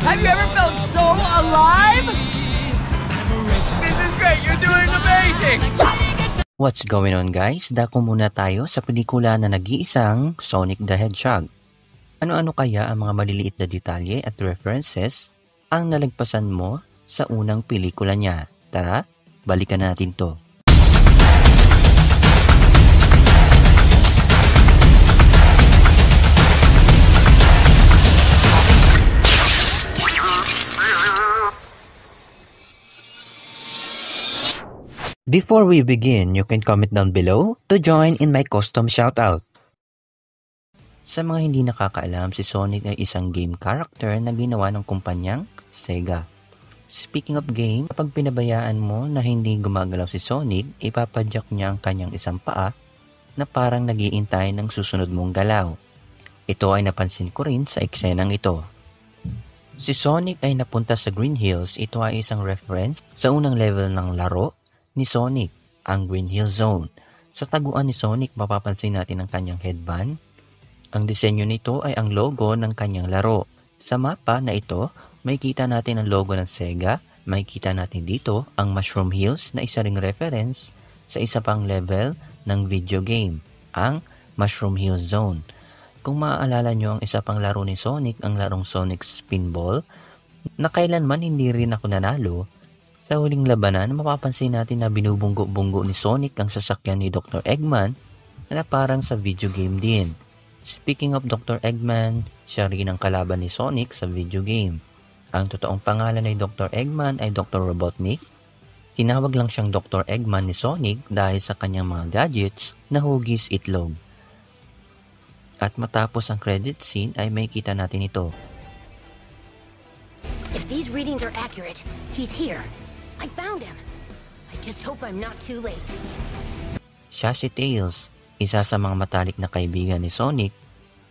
Have you ever felt so alive? This is great. You're doing amazing. What's going on guys? Dako muna tayo sa pelikula na nag-iisang Sonic the Hedgehog. Ano-ano kaya ang mga maliliit na detalye at references ang nalagpasan mo sa unang pelikula niya? Tara, balikan natin to. Before we begin, you can comment down below to join in my custom shoutout. Sa mga hindi nakakaalam, si Sonic ay isang game character na ginawa ng kumpanyang Sega. Speaking of game, kapag pinabayaan mo na hindi gumagalaw si Sonic, ipapadyak niya ang kanyang isang paa na parang nag-iintay ng susunod mong galaw. Ito ay napansin ko rin sa eksenang ito. Si Sonic ay napunta sa Green Hills. Ito ay isang reference sa unang level ng laro ni Sonic, ang Green Hill Zone. Sa taguan ni Sonic, mapapansin natin ang kanyang headband. Ang disenyo nito ay ang logo ng kanyang laro. Sa mapa na ito, may kita natin ang logo ng Sega. May kita natin dito ang Mushroom Hills na isa ring reference sa isa pang level ng video game, ang Mushroom Hills Zone. Kung maaalala nyo ang isa pang laro ni Sonic, ang larong Sonic Spinball, na kailanman hindi rin ako nanalo. Sa huling labanan, mapapansin natin na binubunggo-bunggo ni Sonic ang sasakyan ni Dr. Eggman na parang sa video game din. Speaking of Dr. Eggman, siya rin ang kalaban ni Sonic sa video game. Ang totoong pangalan ni Dr. Eggman ay Dr. Robotnik. Tinawag lang siyang Dr. Eggman ni Sonic dahil sa kanyang mga gadgets na hugis itlog. At matapos ang credit scene ay may kita natin ito. If these readings are accurate, he's here. I found him. I just hope I'm not too late. Siya si Tails, isa sa mga matalik na kaibigan ni Sonic,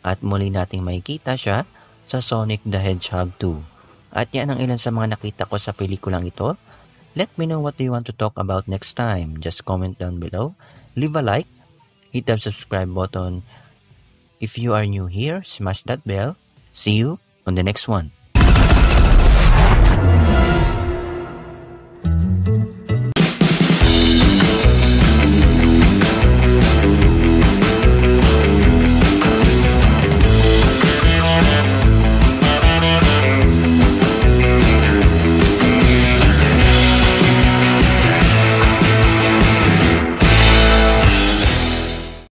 at muli nating makikita siya sa Sonic the Hedgehog 2. At yan ang ilan sa mga nakita ko sa pelikulang ito. Let me know what you want to talk about next time. Just comment down below, leave a like, hit the subscribe button. If you are new here, smash that bell. See you on the next one.